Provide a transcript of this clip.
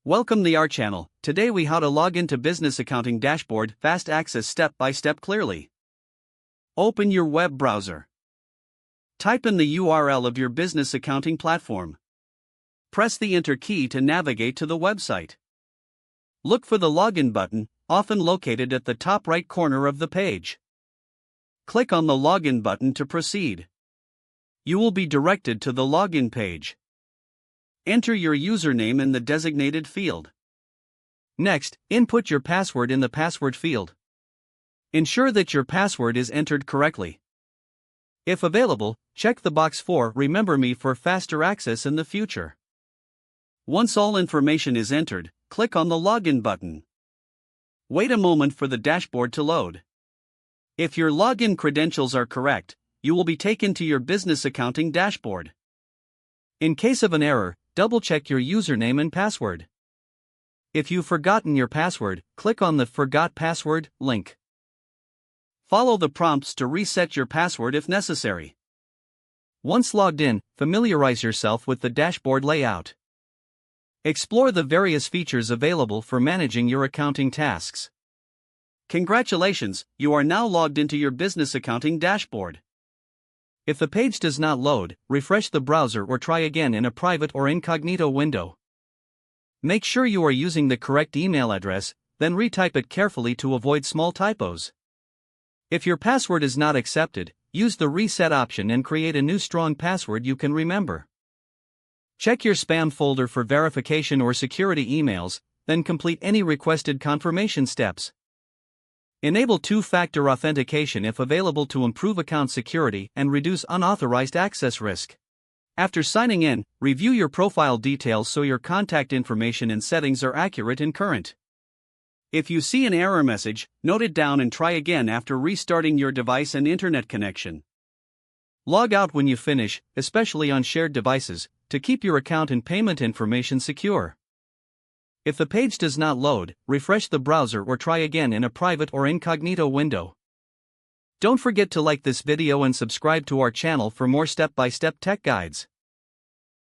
Welcome to our channel. Today we how to log into business accounting dashboard, fast access step by step clearly. Open your web browser. Type in the URL of your business accounting platform. Press the enter key to navigate to the website. Look for the login button, often located at the top right corner of the page. Click on the login button to proceed. You will be directed to the login page. Enter your username in the designated field. Next, input your password in the password field. Ensure that your password is entered correctly. If available, check the box for Remember Me for faster access in the future. Once all information is entered, click on the Login button. Wait a moment for the dashboard to load. If your login credentials are correct, you will be taken to your business accounting dashboard. In case of an error, double-check your username and password. If you've forgotten your password, click on the Forgot Password link. Follow the prompts to reset your password if necessary. Once logged in, familiarize yourself with the dashboard layout. Explore the various features available for managing your accounting tasks. Congratulations, you are now logged into your business accounting dashboard. If the page does not load, refresh the browser or try again in a private or incognito window. Make sure you are using the correct email address, then retype it carefully to avoid small typos. If your password is not accepted, use the reset option and create a new strong password you can remember. Check your spam folder for verification or security emails, then complete any requested confirmation steps. Enable two-factor authentication if available to improve account security and reduce unauthorized access risk. After signing in, review your profile details so your contact information and settings are accurate and current. If you see an error message, note it down and try again after restarting your device and internet connection. Log out when you finish, especially on shared devices, to keep your account and payment information secure. If the page does not load, refresh the browser or try again in a private or incognito window. Don't forget to like this video and subscribe to our channel for more step-by-step tech guides.